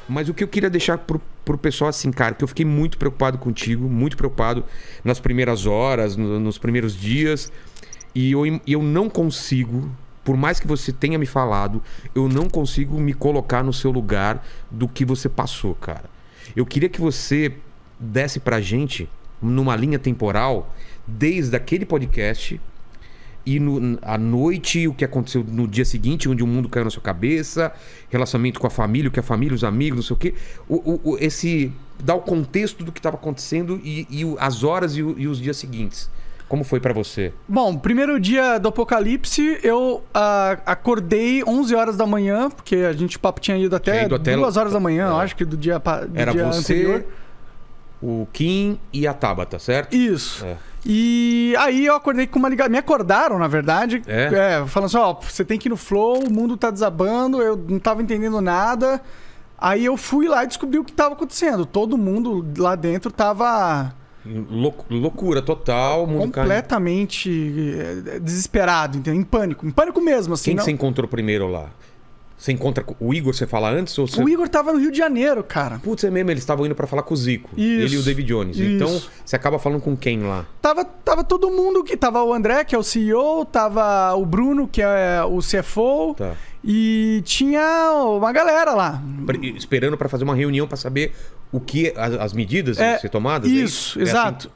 Mas o que eu queria deixar pro pessoal assim, cara, que eu fiquei muito preocupado contigo, muito preocupado nas primeiras horas, nos primeiros dias. E eu não consigo, por mais que você tenha me falado, eu não consigo me colocar no seu lugar do que você passou, cara. Eu queria que você desse pra gente, numa linha temporal, desde aquele podcast e à noite, o que aconteceu no dia seguinte, onde o mundo caiu na sua cabeça, relacionamento com a família, o que a família, os amigos, não sei o quê. Dar o contexto do que estava acontecendo e as horas e os dias seguintes. Como foi pra você? Bom, primeiro dia do apocalipse, eu acordei 11 horas da manhã, porque o papo tinha ido até 2 horas da manhã, eu acho que do dia Era dia você, anterior. O Kim e a Tabata, certo? Isso. E aí eu acordei com uma ligação. Me acordaram, na verdade. Falando assim, você tem que ir no flow, o mundo tá desabando, eu não tava entendendo nada. Aí eu fui lá e descobri o que tava acontecendo. Todo mundo lá dentro tava... Loucura total. Mundo completamente desesperado, entendeu? Em pânico mesmo, assim. Quem você encontrou primeiro lá? Você encontra o Igor, você fala antes? Ou você... O Igor tava no Rio de Janeiro, cara. Putz, é mesmo, eles estavam indo pra falar com o Zico. Isso, ele e o David Jones. Isso. Então, você acaba falando com quem lá? Tava todo mundo que... Tava o André, que é o CEO, tava o Bruno, que é o CFO. Tá. E tinha uma galera lá. Esperando pra fazer uma reunião pra saber o que... As medidas a ser tomadas? Isso, exato.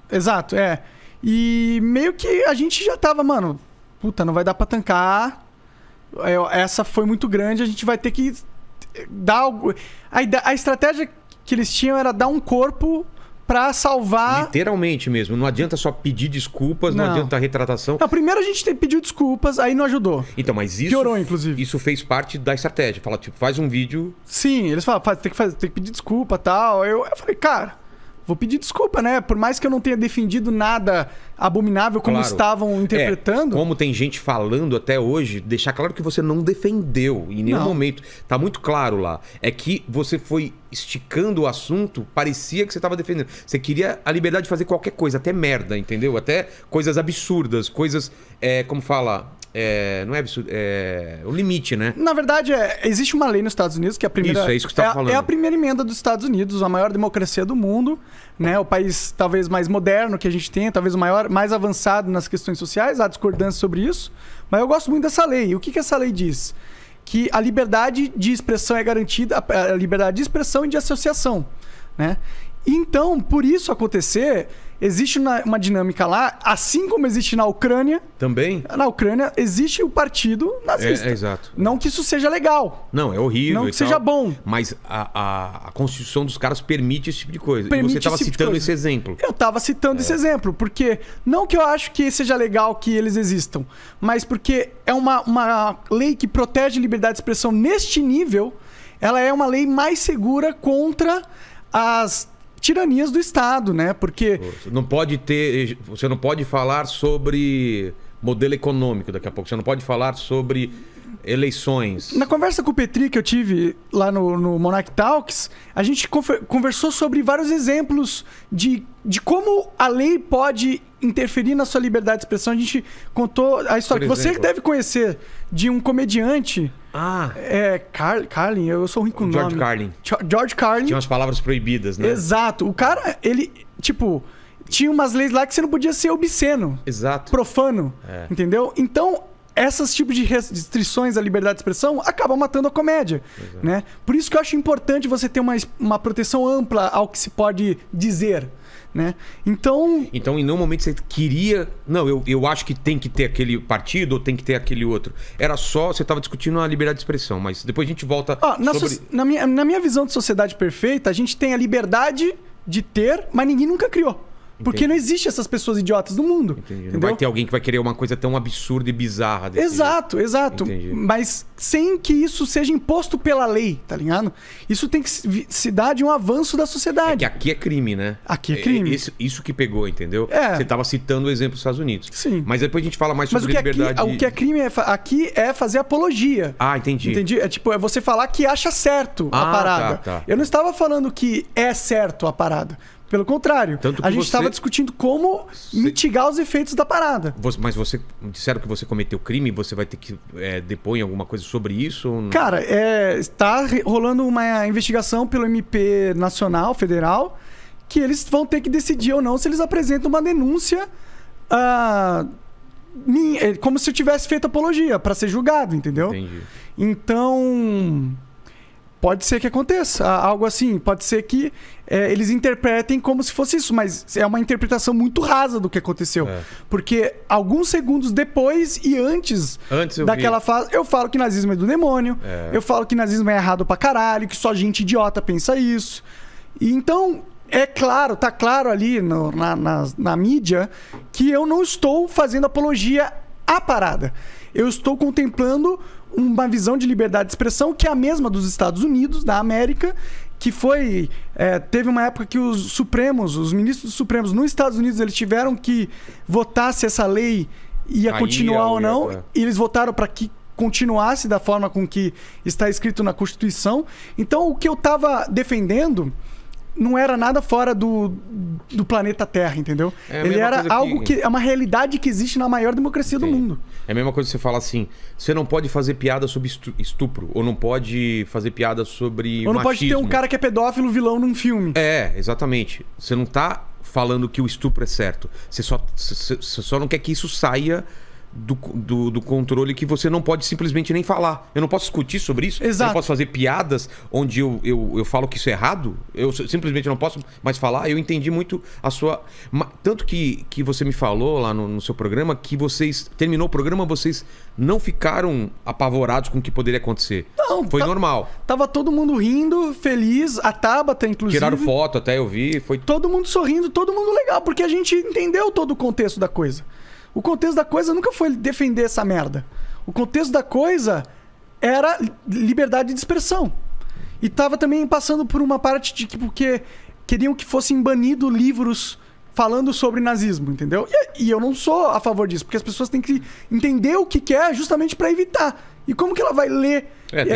E meio que a gente já tava, mano... Puta, não vai dar pra tancar... Essa foi muito grande, a gente vai ter que dar algo. A estratégia que eles tinham era dar um corpo pra salvar. Literalmente mesmo. Não adianta só pedir desculpas, não adianta retratação. Não, primeiro a gente pediu desculpas, aí não ajudou. Então, mas isso. Piorou, inclusive. Isso fez parte da estratégia. Fala, tipo, faz um vídeo. Sim, eles falaram, tem que pedir desculpa e tal. Eu falei, cara. Vou pedir desculpa, né? Por mais que eu não tenha defendido nada abominável como estavam interpretando. Como tem gente falando até hoje, deixar claro que você não defendeu em nenhum momento. Tá muito claro lá. É que você foi esticando o assunto, parecia que você tava defendendo. Você queria a liberdade de fazer qualquer coisa, até merda, entendeu? Até coisas absurdas, coisas, como fala... não é absurdo, é o limite, né? Na verdade, existe uma lei nos Estados Unidos que é a primeira... Isso, é isso que você estava falando. É a primeira emenda dos Estados Unidos, a maior democracia do mundo, né? O país talvez mais moderno que a gente tem, talvez o mais avançado nas questões sociais, há discordância sobre isso, mas eu gosto muito dessa lei. E o que essa lei diz? Que a liberdade de expressão é garantida, a liberdade de expressão e de associação, né? Então, por isso acontecer, existe uma dinâmica lá, assim como existe na Ucrânia. Também? Na Ucrânia existe o partido nazista. Exato. Não que isso seja legal. Não, é horrível. Não que seja bom. Mas a Constituição dos caras permite esse tipo de coisa. E você estava citando esse exemplo. Eu estava citando esse exemplo, porque não que eu acho que seja legal que eles existam, mas porque é uma lei que protege a liberdade de expressão neste nível, ela é uma lei mais segura contra as tiranias do Estado, né? Porque... Você não pode falar sobre modelo econômico daqui a pouco. Você não pode falar sobre eleições. Na conversa com o Petri que eu tive lá no Monarch Talks, a gente conversou sobre vários exemplos de como a lei pode interferir na sua liberdade de expressão. A gente contou a história que você deve conhecer de um comediante... Carlin, eu sou ruim com o nome. George Carlin. Tinha umas palavras proibidas, né? Exato. O cara, ele, tinha umas leis lá que você não podia ser obsceno. Exato. Profano. Entendeu? Então, esses tipos de restrições à liberdade de expressão acabam matando a comédia, né? Por isso que eu acho importante você ter uma proteção ampla ao que se pode dizer, né? Então, em nenhum momento você queria... Não, eu acho que tem que ter aquele partido ou tem que ter aquele outro. Era só... Você estava discutindo a liberdade de expressão, mas depois a gente volta na minha visão de sociedade perfeita, a gente tem a liberdade de ter, mas ninguém nunca criou. Porque não existe essas pessoas idiotas no mundo. Não vai ter alguém que vai querer uma coisa tão absurda e bizarra desse jeito. Exato. Mas sem que isso seja imposto pela lei, tá ligado? Isso tem que se dar de um avanço da sociedade. É que aqui é crime, né? Aqui é crime. Isso que pegou, entendeu? Você estava citando o exemplo dos Estados Unidos. Sim. Mas depois a gente fala mais sobre liberdade. O que é crime aqui é fazer apologia. Entendi. É você falar que acha certo a parada. Tá. Eu não estava falando que é certo a parada. Pelo contrário. Tanto que a gente estava discutindo como mitigar os efeitos da parada. Mas você disseram que você cometeu crime, você vai ter que depor em alguma coisa sobre isso? Ou não? Cara, está rolando uma investigação pelo MP Nacional, Federal, que eles vão ter que decidir ou não se eles apresentam uma denúncia como se eu tivesse feito apologia para ser julgado, entendeu? Entendi. Então, pode ser que aconteça algo assim. Pode ser que eles interpretem como se fosse isso, mas é uma interpretação muito rasa do que aconteceu. Porque alguns segundos depois e antes daquela fase, eu falo que nazismo é do demônio, eu falo que nazismo é errado pra caralho, que só gente idiota pensa isso. E então, é claro, tá claro ali na mídia que eu não estou fazendo apologia à parada. Eu estou contemplando uma visão de liberdade de expressão que é a mesma dos Estados Unidos, da América, que foi... teve uma época que os ministros dos Supremos nos Estados Unidos, eles tiveram que votar se essa lei ia continuar ou não. E eles votaram para que continuasse da forma com que está escrito na Constituição. Então, o que eu estava defendendo não era nada fora do planeta Terra, entendeu? Ele era algo que é uma realidade que existe na maior democracia do mundo. É a mesma coisa que você fala assim, você não pode fazer piada sobre estupro, ou não pode fazer piada sobre ou não machismo. Pode ter um cara que é pedófilo vilão num filme. Exatamente. Você não tá falando que o estupro é certo. Você só não quer que isso saia do controle, que você não pode simplesmente nem falar. Eu não posso discutir sobre isso. Exato. Eu não posso fazer piadas onde eu falo que isso é errado. Eu simplesmente não posso mais falar. Eu entendi muito a sua... Tanto que você me falou lá no seu programa que vocês... Terminou o programa, vocês não ficaram apavorados com o que poderia acontecer. Não. Foi normal. Tava todo mundo rindo, feliz. A Tabata, inclusive. Tiraram foto, até eu vi. Foi todo mundo sorrindo, todo mundo legal. Porque a gente entendeu todo o contexto da coisa. O contexto da coisa nunca foi defender essa merda. O contexto da coisa era liberdade de expressão. E tava também passando por uma parte de que porque queriam que fossem banidos livros falando sobre nazismo, entendeu? E eu não sou a favor disso, porque as pessoas têm que entender o que é justamente para evitar. E como que ela vai ler?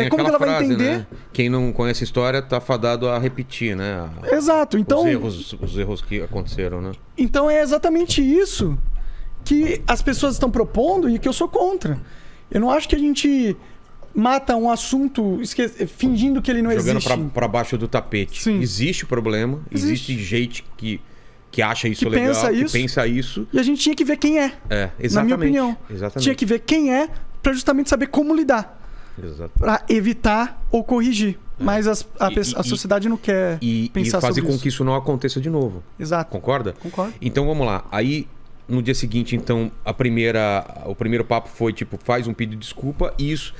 Como que ela vai entender? Né? Quem não conhece a história tá fadado a repetir, né? Exato. Então, os erros que aconteceram, né? Então é exatamente isso que as pessoas estão propondo e que eu sou contra. Eu não acho que a gente mata um assunto fingindo que ele não existe. Jogando para baixo do tapete. Sim. Existe o problema, existe gente que acha isso legal, pensa isso. E a gente tinha que ver quem é. Exatamente. Na minha opinião. Exatamente. Tinha que ver quem é para justamente saber como lidar. Exato. Para evitar ou corrigir. Mas a sociedade não quer pensar sobre isso. E fazer com que isso não aconteça de novo. Exato. Concorda? Concordo. Então vamos lá. Aí... No dia seguinte, então, o primeiro papo foi tipo, faz um pedido de desculpa e isso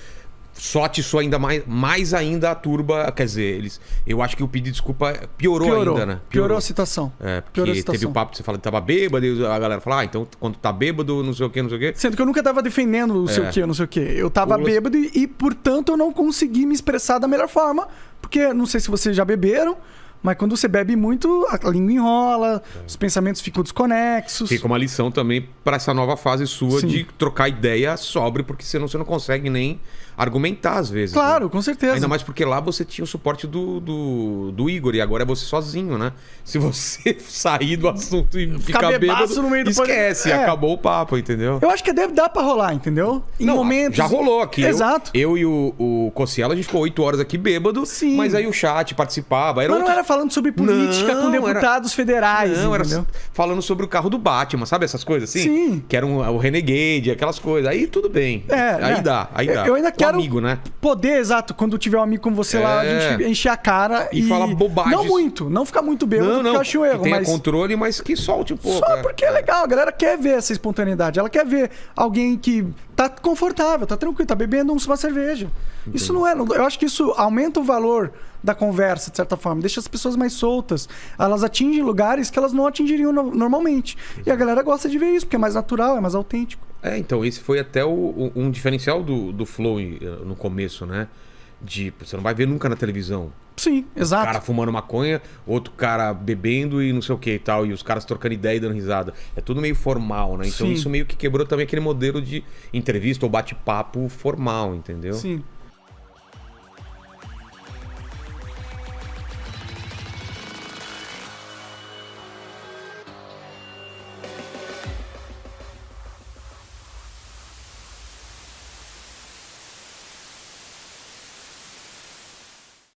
só atiçou ainda mais ainda a turba. Quer dizer, eu acho que o pedido de desculpa piorou ainda, né? Piorou a situação. Porque teve o papo que você fala que tava bêbado e a galera fala, então quando tá bêbado, não sei o quê. Sendo que eu nunca tava defendendo o sei o quê, não sei o quê. Eu tava bêbado e, portanto, eu não consegui me expressar da melhor forma, porque não sei se vocês já beberam, mas quando você bebe muito, a língua enrola, os pensamentos ficam desconexos. Fica uma lição também para essa nova fase sua de trocar ideia sobre, porque senão você não consegue nem argumentar às vezes. Claro, né? Com certeza. Ainda mais porque lá você tinha o suporte do Igor e agora é você sozinho, né? Se você sair do assunto e ficar bêbado, no meio do esquece, acabou o papo, entendeu? Eu acho que dá pra rolar, entendeu? Em momentos... Já rolou aqui. Exato. Eu e o Cossielo, a gente ficou 8 horas aqui bêbado, mas aí o chat participava. Mas não era falando sobre política com deputados federais, não, entendeu? Era falando sobre o carro do Batman, sabe essas coisas assim? Sim. Que era o Renegade, aquelas coisas. Aí tudo bem. Aí dá. Eu ainda quero amigo, né? Poder, exato, quando tiver um amigo como você lá, a gente encher a cara e falar bobagem. Não muito, não ficar muito bêbado, porque eu acho um erro. Que tenha controle, mas que solte um pouco. Só porque é legal, a galera quer ver essa espontaneidade. Ela quer ver alguém que tá confortável, tá tranquilo, tá bebendo uma cerveja. Entendi. Isso não é... Eu acho que isso aumenta o valor da conversa, de certa forma. Deixa as pessoas mais soltas. Elas atingem lugares que elas não atingiriam normalmente. Exato. E a galera gosta de ver isso, porque é mais natural, é mais autêntico. Então, esse foi até um diferencial do Flow no começo, né? Você não vai ver nunca na televisão. Sim, exato. Um cara fumando maconha, outro cara bebendo e não sei o que e tal. E os caras trocando ideia e dando risada. É tudo meio formal, né? Então isso meio que quebrou também aquele modelo de entrevista ou bate-papo formal, entendeu? Sim.